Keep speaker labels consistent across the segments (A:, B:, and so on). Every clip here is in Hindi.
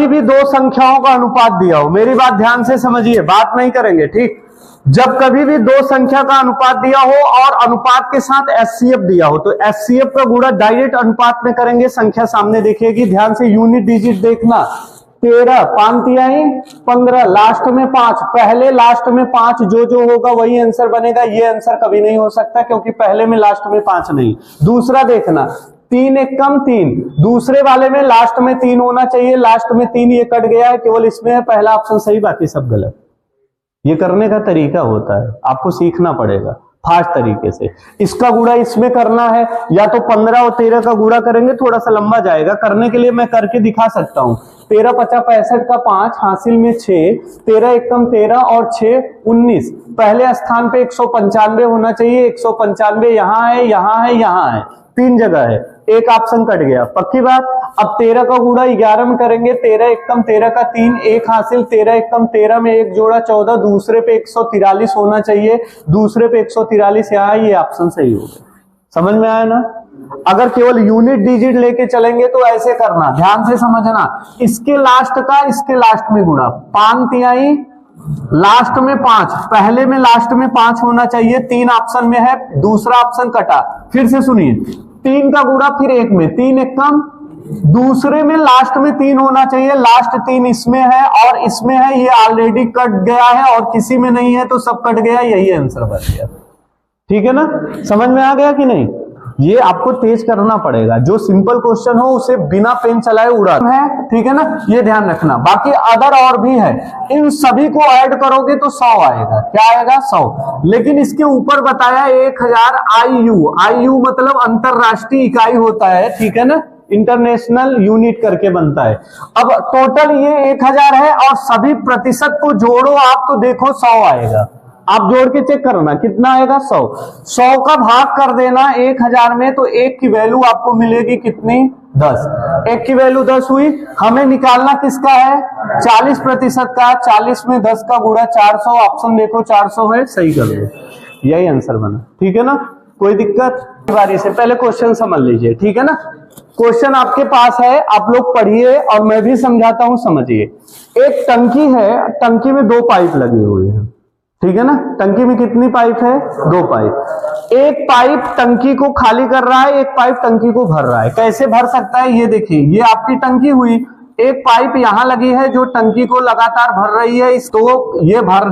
A: कभी भी दो संख्याओं का अनुपात दिया हो, मेरी बात ध्यान से समझिए, बात नहीं करेंगे, ठीक। जब कभी भी दो संख्या का अनुपात दिया हो और अनुपात के साथ एचसीएफ दिया हो, तो एचसीएफ का गुणा डायरेक्ट अनुपात में करेंगे, संख्या सामने देखिएगी, ध्यान से यूनिट डिजिट देखना। 13 5 तिहाई 15, लास्ट में 5, पहले लास्ट में 5, जो होगा वही आंसर बनेगा। ये आंसर कभी नहीं हो सकता क्योंकि पहले में लास्ट में 5 नहीं। दूसरा देखना, 3 1 कम 3, दूसरे वाले में लास्ट में 3 होना चाहिए, लास्ट में 3, ये कट गया है, केवल इसमें है पहला ऑप्शन सही, बाकी सब गलत। ये करने का तरीका होता है, आपको सीखना पड़ेगा फास्ट तरीके से। इसका गुणा इसमें करना है, या तो 15 और 13 का गुणा करेंगे, थोड़ा सा लंबा जाएगा, करने के लिए मैं करके दिखा सकता हूं। 13 50 65 का 5, हासिल में 6, 13 1 कम 13 और 6 19, पहले स्थान पे 195 होना चाहिए, 195 यहां है, यहां है, यहां है, 3 जगह है, एक ऑप्शन कट गया, पक्की बात। अब 13 का गुणा 11 में करेंगे, 13 1 कम 13 का 3, एक हासिल, 13 1 कम 13 में एक जोड़ा 14, दूसरे पे 143 होना चाहिए, दूसरे पे 143 यहाँ, ये ऑप्शन सही हो गया। समझ में आया ना? अगर केवल यूनिट डिजिट लेके चलेंगे तो ऐसे करना, ध्यान से समझना, इसके लास्ट का इसके लास्ट में गुणा, 5 तिहाई लास्ट में 5, पहले में लास्ट में 5 होना चाहिए, 3 ऑप्शन में है, दूसरा ऑप्शन कटा। फिर से सुनिए, 3 का गुणा फिर 1 में, 3 1 कम, दूसरे में लास्ट में 3 होना चाहिए, लास्ट 3 इसमें है और इसमें है, ये ऑलरेडी कट गया है और किसी में नहीं है तो सब कट गया, यही आंसर बन गया। ठीक है ना? समझ में आ गया कि नहीं? ये आपको तेज करना पड़ेगा, जो सिंपल क्वेश्चन हो उसे बिना पेन चलाए उड़ा है, ठीक है ना? ये ध्यान रखना। बाकी अदर और भी है, इन सभी को ऐड करोगे तो 100 आएगा। क्या आएगा? 100। लेकिन इसके ऊपर बताया 1000 IU, IU मतलब अंतरराष्ट्रीय इकाई होता है, ठीक है ना? इंटरनेशनल यूनिट करके बनता है। अब टोटल ये 1000 है और सभी प्रतिशत को जोड़ो आप तो देखो 100 आएगा। आप जोड़ के चेक करना कितना आएगा, 100। 100 का भाग कर देना 1000 में, तो 1 की वैल्यू आपको मिलेगी कितनी? 10। 1 की वैल्यू 10 हुई। हमें निकालना किसका है? 40% का। 40 में 10 का गुणा 400, ऑप्शन देखो 400 है, सही कर दो, यही आंसर बना। ठीक है ना? कोई दिक्कत? बारी से पहले क्वेश्चन समझ लीजिए, ठीक है ना? क्वेश्चन आपके पास है, आप लोग पढ़िए और मैं भी समझाता हूं, समझिए। एक टंकी है, टंकी में 2 पाइप लगे हुए हैं, ठीक है ना? टंकी में कितनी पाइप है? 2 पाइप। एक पाइप टंकी को खाली कर रहा है, एक पाइप टंकी को भर रहा है। कैसे भर सकता है ये देखिए, ये आपकी टंकी हुई, एक पाइप यहां लगी है जो टंकी को लगातार भर रही है, इसको ये भर,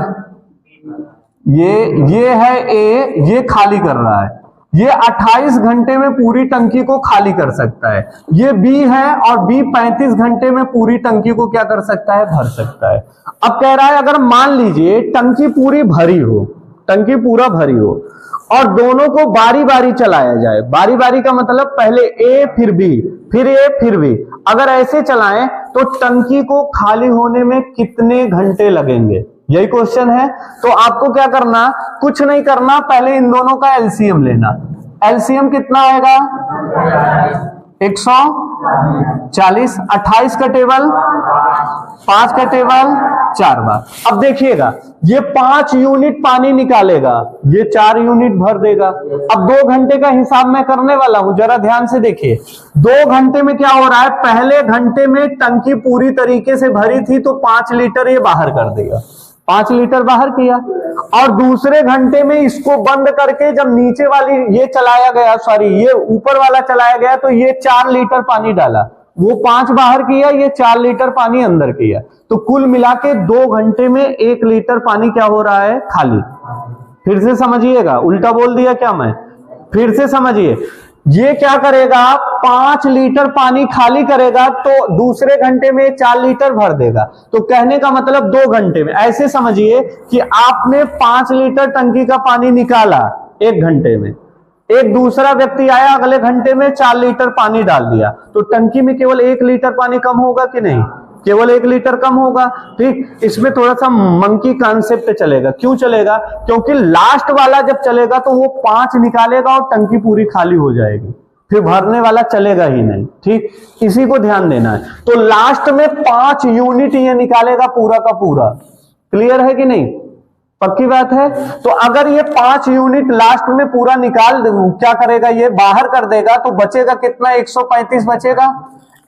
A: ये है ए, ये खाली कर रहा है, ये 28 घंटे में पूरी टंकी को खाली कर सकता है। ये बी है और बी 35 घंटे में पूरी टंकी को क्या कर सकता है? भर सकता है। अब कह रहा है अगर मान लीजिए टंकी पूरी भरी हो, टंकी पूरा भरी हो और दोनों को बारी बारी चलाया जाए। बारी बारी का मतलब पहले ए फिर बी, फिर ए फिर बी। अगर ऐसे चलाएं तो टंकी को खाली होने में कितने घंटे लगेंगे? यही क्वेश्चन है। तो आपको क्या करना, कुछ नहीं करना, पहले इन दोनों का एलसीएम लेना। एलसीएम कितना आएगा? 140, 28 का टेबल, 5 का टेबल, 4 बार। अब देखिएगा, ये 5 यूनिट पानी निकालेगा, ये 4 यूनिट भर देगा। अब 2 घंटे का हिसाब मैं करने वाला हूं, जरा ध्यान से देखिए। 2 घंटे में क्या हो रहा है? पहले घंटे में टंकी पूरी तरीके से भरी थी तो 5 लीटर ये बाहर कर देगा, 5 लीटर बाहर किया। और दूसरे घंटे में इसको बंद करके जब नीचे वाली ये चलाया गया, सॉरी ये ऊपर वाला चलाया गया, तो ये 4 लीटर पानी डाला, वो 5 बाहर किया, ये 4 लीटर पानी अंदर किया। तो कुल मिला के 2 घंटे में 1 लीटर पानी क्या हो रहा है? खाली। फिर से समझिएगा, उल्टा बोल दिया क्या मैं? फिर से समझिए, ये क्या करेगा? 5 लीटर पानी खाली करेगा तो दूसरे घंटे में 4 लीटर भर देगा। तो कहने का मतलब 2 घंटे में। ऐसे समझिए कि आपने 5 लीटर टंकी का पानी निकाला 1 घंटे में, एक दूसरा व्यक्ति आया अगले घंटे में 4 लीटर पानी डाल दिया, तो टंकी में केवल 1 लीटर पानी कम होगा कि नहीं? केवल 1 लीटर कम होगा। ठीक, इसमें थोड़ा सा मंकी कॉन्सेप्ट चलेगा। क्यों चलेगा? क्योंकि लास्ट वाला जब चलेगा तो वो 5 निकालेगा और टंकी पूरी खाली हो जाएगी, फिर भरने वाला चलेगा ही नहीं। ठीक, इसी को ध्यान देना है। तो लास्ट में 5 यूनिट ये निकालेगा पूरा का पूरा। क्लियर है कि नहीं? पक्की बात है। तो अगर ये 5 यूनिट लास्ट में पूरा निकाल क्या करेगा? ये बाहर कर देगा, तो बचेगा कितना? 135 बचेगा।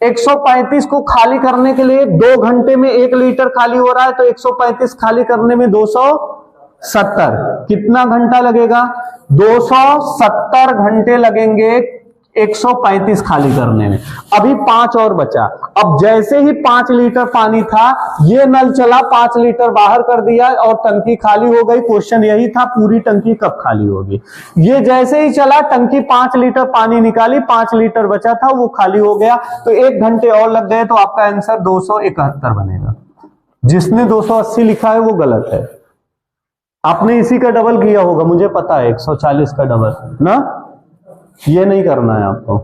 A: 135 को खाली करने के लिए 2 घंटे में 1 लीटर खाली हो रहा है, तो 135 खाली करने में 270, कितना घंटा लगेगा? 270 घंटे लगेंगे 135 खाली करने में। अभी 5 और बचा। अब जैसे ही 5 लीटर पानी था, ये नल चला, 5 लीटर बाहर कर दिया और टंकी खाली हो गई। क्वेश्चन यही था, पूरी टंकी कब खाली होगी? ये जैसे ही चला, टंकी 5 लीटर पानी निकाली, 5 लीटर बचा था, वो खाली हो गया, तो 1 घंटे और लग गए, तो आपका आंसर 271 बनेगा। जिसने 280 लिखा है वो गलत है। आपने इसी का डबल किया होगा, मुझे पता है, 140 का डबल ना, ये नहीं करना है आपको,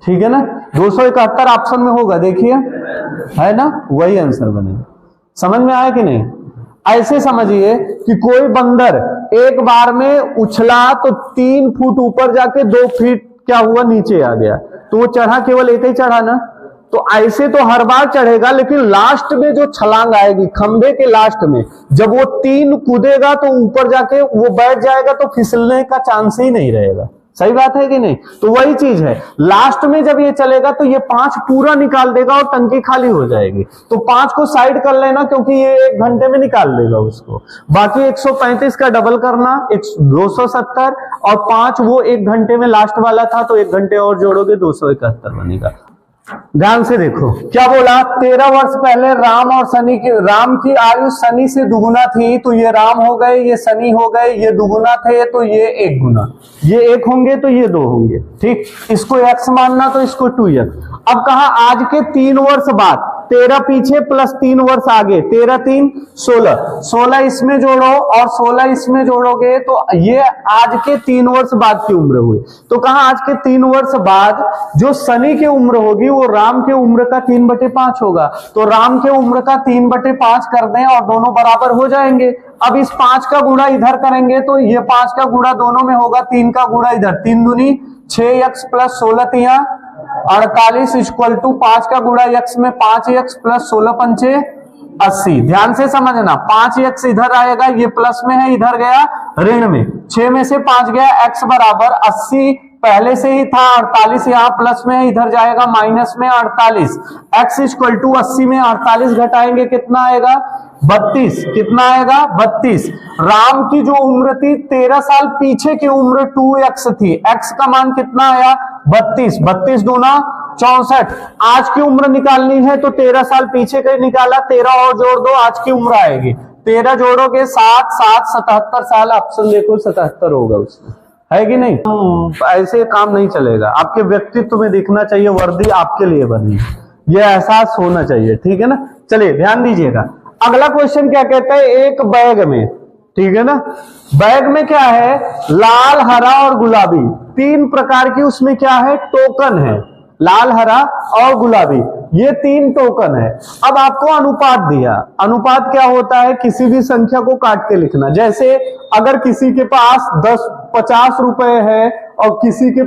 A: ठीक है ना। 271 ऑप्शन में होगा, देखिए, है ना, वही आंसर बनेगा। समझ में आया कि नहीं? ऐसे समझिए कि कोई बंदर एक बार में उछला तो 3 फुट ऊपर जाके 2 फीट क्या हुआ, नीचे आ गया, तो वो चढ़ा केवल एक ही चढ़ा ना। तो ऐसे तो हर बार चढ़ेगा, लेकिन लास्ट में जो छलांग आएगी खंबे के लास्ट में, जब वो 3 कूदेगा तो ऊपर जाके वो बैठ जाएगा, तो फिसलने का चांस ही नहीं रहेगा। सही बात है कि नहीं? तो वही चीज है, लास्ट में जब ये चलेगा तो ये 5 पूरा निकाल देगा और टंकी खाली हो जाएगी। तो 5 को साइड कर लेना, क्योंकि ये 1 घंटे में निकाल देगा उसको। बाकी 135 का डबल करना, 270, और 5 वो 1 घंटे में लास्ट वाला था, तो 1 घंटे और जोड़ोगे 271 बनेगा। ध्यान से देखो क्या बोला, 13 वर्ष पहले राम की आयु शनि से दुगुना थी, तो ये राम हो गए, ये शनि हो गए, ये दुगुना थे तो ये 1 गुना, ये 1 होंगे तो ये 2 होंगे, ठीक। इसको x मानना तो इसको 2x। अब कहा आज के 3 वर्ष बाद, 13 पीछे प्लस 3 वर्ष आगे, 13 3 16, 16 इसमें जोड़ो और 16 इसमें जोड़ोगे तो ये आज के 3 वर्ष बाद की उम्र हुई। तो कहा आज के 3 वर्ष बाद जो शनि की उम्र होगी वो राम के उम्र का 3/5 होगा। तो राम के उम्र का 3/5 कर दें और दोनों बराबर हो जाएंगे। अब इस 5 का गुणा इधर करेंगे तो ये 5 का गुणा दोनों में होगा, 3 का गुणा इधर, 3 दूनी 6x प्लस 16 तिया 48 इक्वल टू 5 का गुणा x में 5x प्लस 16 पंचे 80। ध्यान से समझना, 5x इधर आएगा, ये प्लस में है, इधर गया ऋण में, 6 में से 5 गया, x बराबर 80 पहले से ही था, 48 यहाँ प्लस में है, इधर जाएगा माइनस में 48। x इक्वल टू 80 में 48 घटाएंगे कितना आएगा, 32। कितना आएगा, 32। राम की जो उम्र थी 13 साल पीछे की उम्र 2x थी, x का मान कितना आया, 32। 32 दूना 64। आज की उम्र निकालनी है तो 13 साल पीछे का निकाला, 13 और जोड़ दो, आज की उम्र आएगी। 13 जोड़ोगे 7 7 77 साल, ऑप्शन देखो 77 होगा उसमें, है कि नहीं? ऐसे काम नहीं चलेगा, आपके व्यक्तित्व में दिखना चाहिए, वर्दी आपके लिए बनी, ये एहसास होना चाहिए, ठीक है ना। चलिए ध्यान दीजिएगा, अगला क्वेश्चन क्या कहता है, एक बैग में, ठीक है ना, बैग में क्या है, लाल हरा और गुलाबी, 3 प्रकार की उसमें क्या है, टोकन है, लाल हरा और गुलाबी, ये 3 टोकन है। अब आपको अनुपात दिया, अनुपात क्या होता है, किसी भी संख्या को काट के लिखना। जैसे अगर किसी के पास 50 रुपए है और किसी के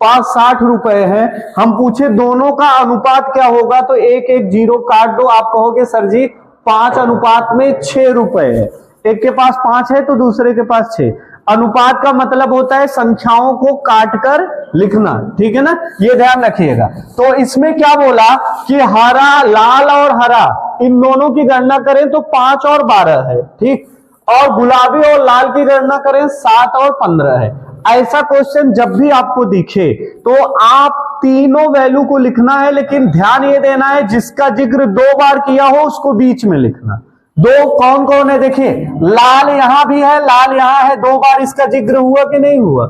A: पास 60 रुपए है, हम पूछे दोनों का अनुपात क्या होगा, तो 1 1 0 काट दो, आप कहोगे सर जी 5 अनुपात में 6 रुपए है, एक के पास 5 है तो दूसरे के पास 6। अनुपात का मतलब होता है संख्याओं को काटकर लिखना, ठीक है ना, ये ध्यान रखिएगा। तो इसमें क्या बोला कि हरा, लाल और हरा इन दोनों की गणना करें तो 5 और 12 है, ठीक, और गुलाबी और लाल की गणना करें 7 और 15 है। ऐसा क्वेश्चन जब भी आपको दिखे तो आप तीनों वैल्यू को लिखना है, लेकिन ध्यान ये देना है जिसका जिक्र 2 बार किया हो उसको बीच में लिखना। 2 कौन कौन है, देखिए लाल यहां भी है, लाल यहां है, 2 बार इसका जिक्र हुआ कि नहीं हुआ,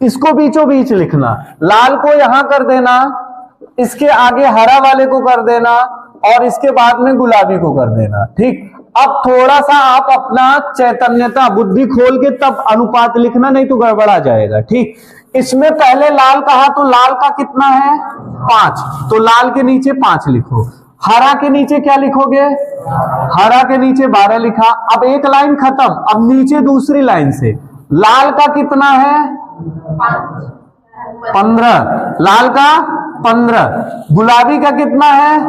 A: इसको बीचों बीच लिखना। लाल को यहां कर देना, इसके आगे हरा वाले को कर देना और इसके बाद में गुलाबी को कर देना, ठीक। अब थोड़ा सा आप अपना चैतन्यता बुद्धि खोल के तब अनुपात लिखना, नहीं तो गड़बड़ा जाएगा, ठीक। इसमें पहले लाल कहा तो लाल का कितना है, 5, तो लाल के नीचे 5 लिखो। हरा के नीचे क्या लिखोगे, हरा के नीचे 12 लिखा। अब एक लाइन खत्म, अब नीचे दूसरी लाइन से लाल का कितना है, 15, लाल का 15, गुलाबी का कितना है,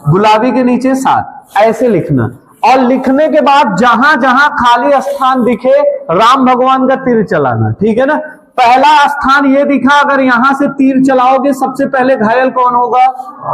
A: गुलाबी के नीचे 7, ऐसे लिखना। और लिखने के बाद जहां जहां खाली स्थान दिखे राम भगवान का तीर चलाना, ठीक है ना। पहला स्थान ये दिखा, अगर यहां से तीर चलाओगे सबसे पहले घायल कौन होगा?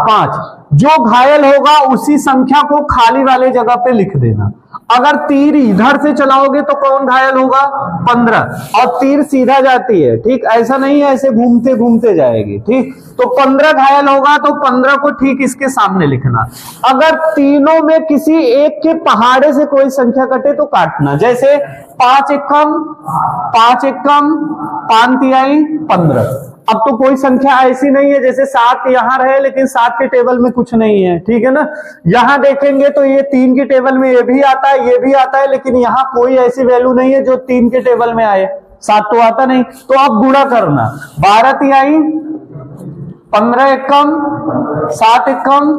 A: 5। जो घायल होगा उसी संख्या को खाली वाले जगह पे लिख देना। अगर तीर इधर से चलाओगे तो कौन घायल होगा? 15। और तीर सीधा जाती है, ठीक, ऐसा नहीं है ऐसे घूमते घूमते जाएगी, ठीक। तो 15 घायल होगा तो 15 को ठीक इसके सामने लिखना। अगर तीनों में किसी एक के पहाड़े से कोई संख्या कटे तो काटना। जैसे 5 एकम 5 एकम 5 तिहाई 15। अब तो कोई संख्या ऐसी नहीं है जैसे 7 यहां रहे लेकिन 7 के टेबल में कुछ नहीं है, ठीक है ना। यहां देखेंगे तो ये 3 की टेबल में ये भी आता है, ये भी आता है, लेकिन यहां कोई ऐसी वैल्यू नहीं है जो 3 के टेबल में आए। 7 तो आता नहीं, तो अब गुणा करना। 12 तिहाई 15 एकम 7 एकम।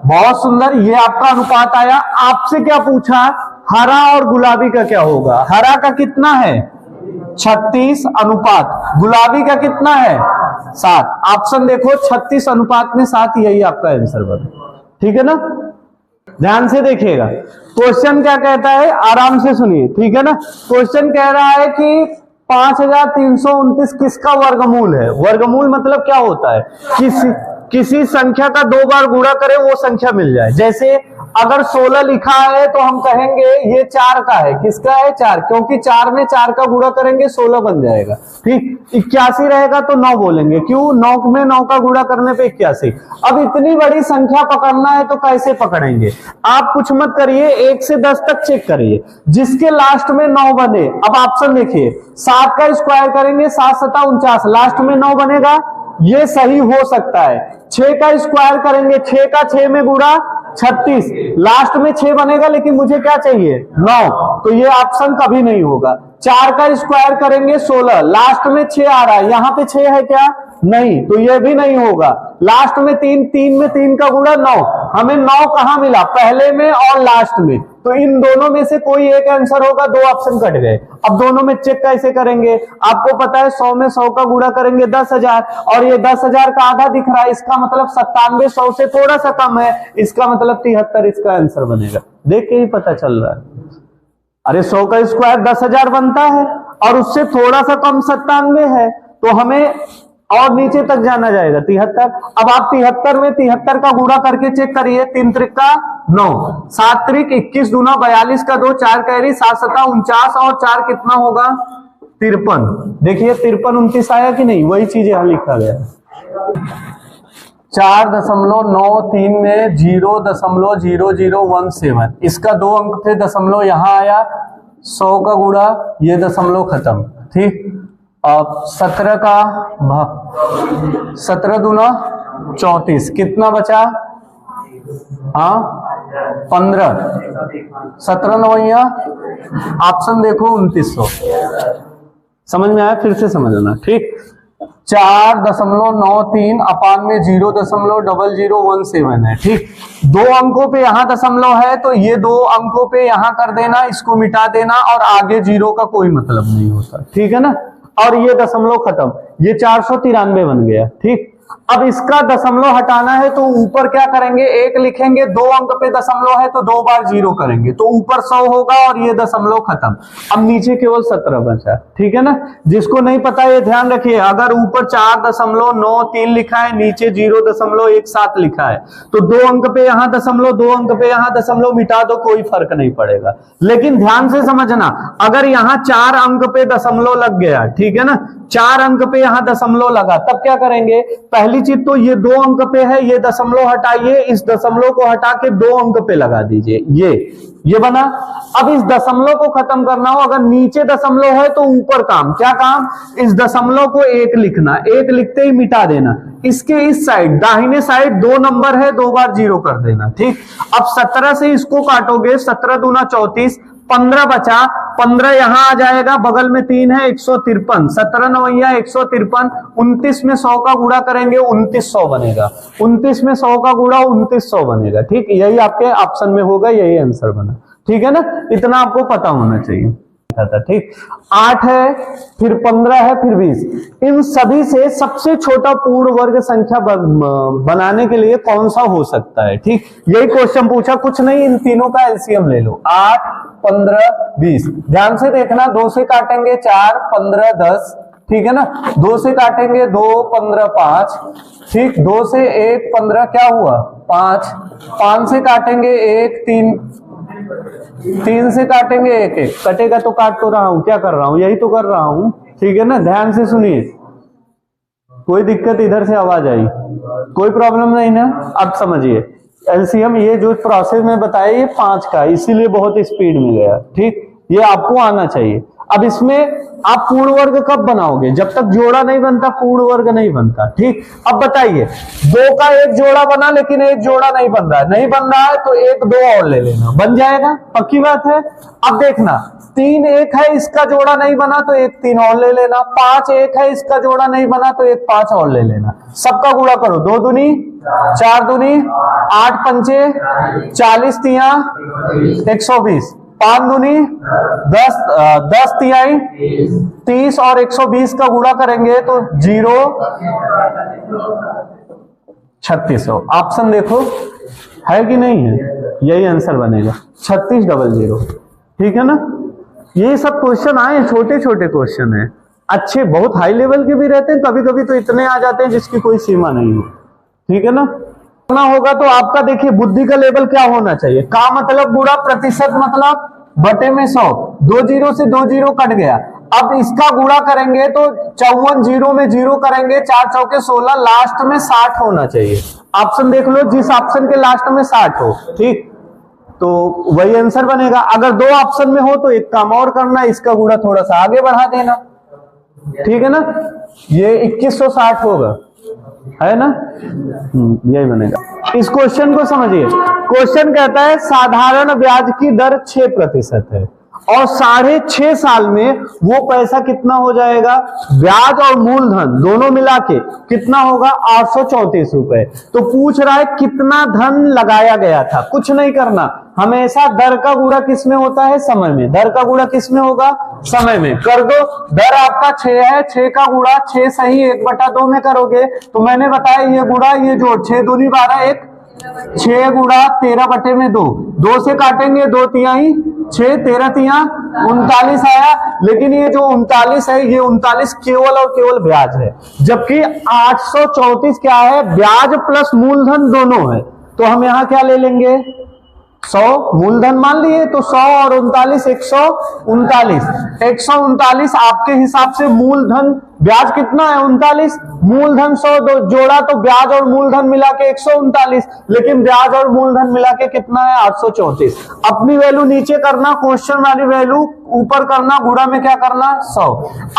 A: बहुत सुंदर, ये आपका अनुपात आया। आपसे क्या पूछा? हरा और गुलाबी का क्या होगा? हरा का कितना है? 36 अनुपात, गुलाबी का कितना है? 7। ऑप्शन देखो 36 अनुपात में 7, यही आपका आंसर बना, ठीक है ना। ध्यान से देखिएगा क्वेश्चन क्या कहता है, आराम से सुनिए, ठीक है ना। क्वेश्चन कह रहा है कि 5329 किसका वर्गमूल है? वर्गमूल मतलब क्या होता है? किसी संख्या का 2 बार गुणा करें वो संख्या मिल जाए। जैसे अगर 16 लिखा है तो हम कहेंगे ये 4 का है। किसका है? 4, क्योंकि 4 में 4 का गुणा करेंगे 16 बन जाएगा, ठीक। 81 रहेगा तो 9 बोलेंगे, क्यों? 9 में 9 का गुणा करने पे 81। अब इतनी बड़ी संख्या पकड़ना है तो कैसे पकड़ेंगे? आप कुछ मत करिए, 1 से 10 तक चेक करिए, जिसके लास्ट में 9 बने। अब ऑप्शन देखिए, 7 का स्क्वायर करेंगे 7 7 49, लास्ट में 9 बनेगा, ये सही हो सकता है। 6 का स्क्वायर करेंगे, 6 का 6 में गुणा 36, लास्ट में 6 बनेगा, लेकिन मुझे क्या चाहिए? 9, तो ये ऑप्शन कभी नहीं होगा। 4 का स्क्वायर करेंगे 16, लास्ट में 6 आ रहा है, यहां पे 6 है क्या? नहीं, तो ये भी नहीं होगा। लास्ट में 3, 3 में 3 का गुणा 9, हमें 9 कहां मिला? पहले में और लास्ट में, तो इन दोनों में से कोई एक आंसर होगा, 2 ऑप्शन कट गए। अब दोनों में चेक कैसे करेंगे? आपको पता है 100 में 100 का गुणा करेंगे 10,000, और ये 10,000 का आधा दिख रहा है, इसका मतलब 97 100 से थोड़ा सा कम है, इसका मतलब 73 इसका आंसर बनेगा। देख के ही पता चल रहा है। अरे 100 का स्क्वायर 10,000 बनता है और उससे थोड़ा सा कम 97 है, तो हमें और नीचे तक जाना जाएगा 73। अब आप 73 में 73 का गुणा करके चेक करिए, 3 त्रिका 9, 7 त्रिक 21, दूना 42 का 2, 4 कैरी 7 7 49, और 4 कितना होगा? 53। देखिए 53 29 आया कि नहीं? वही चीज यहां लिखा गया। 4.93 में 0.0017, इसका 2 अंक थे, दशमलव यहां आया, 100 का गुणा, ये दशमलव खत्म, ठीक। अब 17 का 17 दूना 34, कितना बचा? हाँ 15, 17 नवैया, ऑप्शन देखो 2900। समझ में आया? फिर से समझना, ठीक। 4.93 अपान में 0.0017 है, ठीक। 2 अंकों पे यहां दशमलव है तो ये 2 अंकों पे यहां कर देना, इसको मिटा देना, और आगे 0 का कोई मतलब नहीं होता, ठीक है ना। और ये दशमलव खत्म, ये 493 बन गया, ठीक। अब इसका दशमलव हटाना है तो ऊपर क्या करेंगे? 1 लिखेंगे, 2 अंक पे दशमलव है तो 2 बार 0 करेंगे, तो ऊपर 100 होगा और ये दशमलव खत्म। अब नीचे केवल 17 बचा, ठीक है ना। जिसको नहीं पता ये ध्यान रखिए, अगर ऊपर 4.93 लिखा है, नीचे 0.17 लिखा है, तो 2 अंक पे यहां दशमलव, 2 अंक पे यहां दशमलव, मिटा दो, कोई फर्क नहीं पड़ेगा। लेकिन ध्यान से समझना, अगर यहां 4 अंक पे दशमलव लग गया, ठीक है ना, 4 अंक पे यहां दशमलव लगा, तब क्या करेंगे? पहली चीज तो ये 2 अंक पे है, ये दशमलव हटाइए, इस दशमलव को हटा के 2 अंक पे लगा दीजिए, ये बना। अब इस दशमलव को खत्म करना हो, अगर नीचे दशमलव है तो ऊपर काम, क्या काम? इस दशमलव को 1 लिखना, 1 लिखते ही मिटा देना। इसके इस साइड दाहिने साइड 2 नंबर है, 2 बार 0 कर देना, ठीक। अब 17 से इसको काटोगे, 17 दूना 34, 15 बचा, 15 यहां आ जाएगा, बगल में 3 है, 153, 17 नवैया 153, 29 में 100 का गुणा करेंगे 2900 बनेगा, 29 में 100 का गुणा 2900 बनेगा, ठीक। यही आपके ऑप्शन में होगा, यही आंसर बना, ठीक है ना। इतना आपको पता होना चाहिए, ठीक। 8 है, फिर 15 है, फिर 20। इन सभी से सबसे छोटा पूर्ण वर्ग संख्या बनाने के लिए कौन सा हो सकता है, ठीक। यही क्वेश्चन पूछा, कुछ नहीं, इन तीनों का एलसीएम ले लो, 8 15 20। ध्यान से देखना, 2 से काटेंगे 4, 15 10, ठीक है ना। 2 से काटेंगे 2, 15, 5, ठीक। 2 से 1, 15, क्या हुआ 5। 5 से काटेंगे 1, 3, 3 से काटेंगे 1, 1 कटेगा तो काट तो रहा हूं, क्या कर रहा हूं, यही तो कर रहा हूं, ठीक है ना। ध्यान से सुनिए, कोई दिक्कत इधर से आवाज आई, कोई प्रॉब्लम नहीं ना। अब समझिए एलसीएम, ये जो प्रोसेस में बताया ये 5 का, इसीलिए बहुत स्पीड में गया, ठीक। ये आपको आना चाहिए। अब इसमें आप पूर्ण वर्ग कब बनाओगे, जब तक जोड़ा नहीं बनता पूर्ण वर्ग नहीं बनता, ठीक। अब बताइए 2 का एक जोड़ा बना लेकिन एक जोड़ा नहीं बन रहा है, नहीं बन रहा है तो 1, 2 और ले लेना, बन जाएगा, पक्की बात है। अब देखना 3 1 है, इसका जोड़ा नहीं बना तो 1 3 और ले लेना। 5 1 है, इसका जोड़ा नहीं बना तो 1 5 और ले लेना। सबका गुणा करो, 2 दूनी 4 दूनी 8 पंचे 40 तिया 120, 5 दूनी 10 10 तिहाई 30 और 120 का गुणा करेंगे तो 0 3600। ऑप्शन देखो है कि नहीं है, यही आंसर बनेगा 3600, ठीक है ना। ये सब क्वेश्चन आए, छोटे छोटे क्वेश्चन है, अच्छे, बहुत हाई लेवल के भी रहते हैं, कभी कभी तो इतने आ जाते हैं जिसकी कोई सीमा नहीं हो, ठीक है ना। करना होगा तो आपका देखिए बुद्धि का लेवल क्या होना चाहिए। का मतलब गुणा, प्रतिशत मतलब बटे में 100, 2 0 से 2 0 कट गया। अब इसका गुणा करेंगे तो 54 0 में 0 करेंगे, 4 चौके 16, लास्ट में 60 होना चाहिए। ऑप्शन देख लो, जिस ऑप्शन के लास्ट में 60 हो, ठीक, तो वही आंसर बनेगा। अगर 2 ऑप्शन में हो तो एक काम और करना, इसका गुणा थोड़ा सा आगे बढ़ा देना, ठीक है ना। ये 2160 होगा, है ना, यही बनेगा। इस क्वेश्चन को समझिए। क्वेश्चन कहता है साधारण ब्याज की दर 6% है और 6.5 साल में वो पैसा कितना हो जाएगा, ब्याज और मूलधन दोनों मिला के कितना होगा 834 रुपए। तो पूछ रहा है कितना धन लगाया गया था। कुछ नहीं करना, हमेशा दर का गुणा किस में होता है, समय में। दर का गुणा किस में होगा, समय में। कर दो, दर आपका 6 है, 6 का गुणा 6 सही 1/2 में करोगे तो मैंने बताया ये गुणा ये जोड़ 6 दूनी 12, 1 6 गुणा 13/2, 2 से काटेंगे 2 तिहाई 6, 13 तिहा 39 आया। लेकिन ये जो 39 है, ये 39 केवल और केवल ब्याज है, जबकि 834 क्या है, ब्याज प्लस मूलधन दोनों है। तो हम यहां क्या ले लेंगे, 100 मूलधन मान लिए तो 100 और 39 139। 139 आपके हिसाब से मूलधन, ब्याज कितना है 39, मूलधन 100 जोड़ा तो ब्याज और मूलधन मिला के 139, लेकिन ब्याज और मूलधन मिला के कितना है 834। अपनी वैल्यू नीचे करना, क्वेश्चन वाली वैल्यू ऊपर करना, गुणा में क्या करना 100।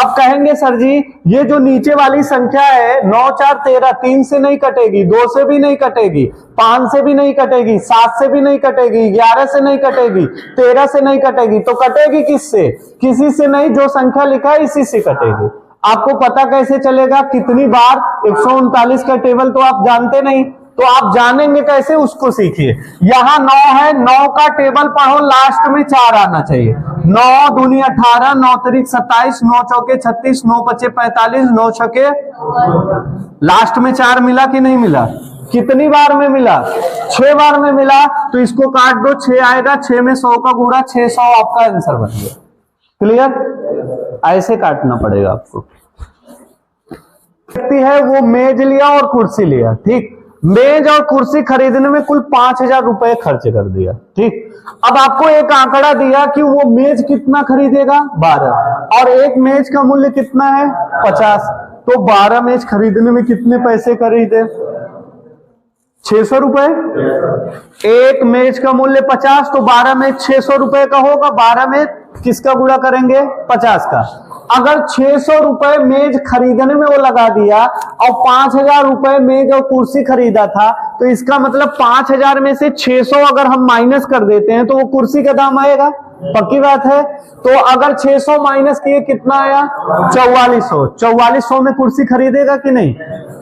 A: अब कहेंगे सर जी ये जो नीचे वाली संख्या है 9 4 13, 3 से नहीं कटेगी, 2 से भी नहीं कटेगी, 5 से भी नहीं कटेगी, 7 से भी नहीं कटेगी, 11 से नहीं कटेगी, 13 से नहीं कटेगी, तो कटेगी किससे, किसी से नहीं, जो संख्या लिखा है इसी से कटेगी। आपको पता कैसे चलेगा कितनी बार 139 का टेबल तो आप जानते नहीं, तो आप जानेंगे कैसे, उसको सीखिए। यहां 9 है, 9 का टेबल पढ़ो, लास्ट में 4 आना चाहिए। 9 दूनी 18, 9 तिरिक 27, 9 चौके 36, 9 पचे 45, 9 छके, लास्ट में 4 मिला कि नहीं मिला, कितनी बार में मिला, 6 बार में मिला। तो इसको काट दो, 6 आएगा, 6 में 100 का गुणा 600 आपका आंसर बन गया। क्लियर, ऐसे काटना पड़ेगा आपको। व्यक्ति है वो मेज लिया और कुर्सी लिया, ठीक, मेज और कुर्सी खरीदने में कुल 5000 रुपए खर्च कर दिया, ठीक। अब आपको एक आंकड़ा दिया कि वो मेज कितना खरीदेगा 12, और एक मेज का मूल्य कितना है 50, तो 12 मेज खरीदने में कितने पैसे खरीदे 600 रुपए। एक मेज का मूल्य 50, तो 12 मेज 600 रुपए का होगा, 12 में किसका गुणा करेंगे 50 का। अगर 600 रुपए मेज खरीदने में वो लगा दिया और 5000 रुपए मेज और कुर्सी खरीदा था, तो इसका मतलब 5000 में से 600 अगर हम माइनस कर देते हैं तो वो कुर्सी का दाम आएगा, पक्की बात है। तो अगर 600 माइनस किए कितना आया 4400, 4400 में कुर्सी खरीदेगा कि नहीं।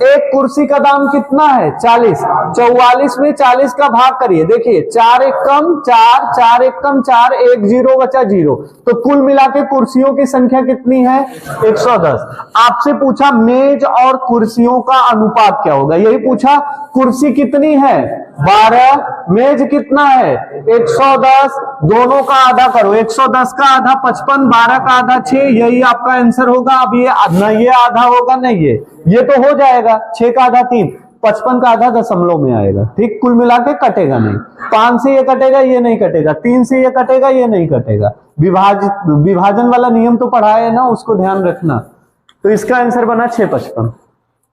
A: एक कुर्सी का दाम कितना है 40, 44 में 40 का भाग करिए, देखिए 4 एक कम 4, 4 एक कम 4, 1 0 बचा 0, तो कुल मिला के कुर्सियों की संख्या कितनी है 110। आपसे पूछा मेज और कुर्सियों का अनुपात क्या होगा, यही पूछा। कुर्सी कितनी है 12, मेज कितना है 110, दोनों का आधा करो, 110 का आधा 55, 12 का आधा 6, यही आपका आंसर होगा। अब ये न ये आधा होगा न ये तो हो जाएगा, 6 का आधा 3, 55 का आधा दशमलव में आएगा, ठीक। कुल मिला के कटेगा नहीं, 5 से ये कटेगा, ये नहीं कटेगा, 3 से ये कटेगा, ये नहीं कटेगा। विभाजन वाला नियम तो पढ़ा है ना, उसको ध्यान रखना। तो इसका आंसर बना 655।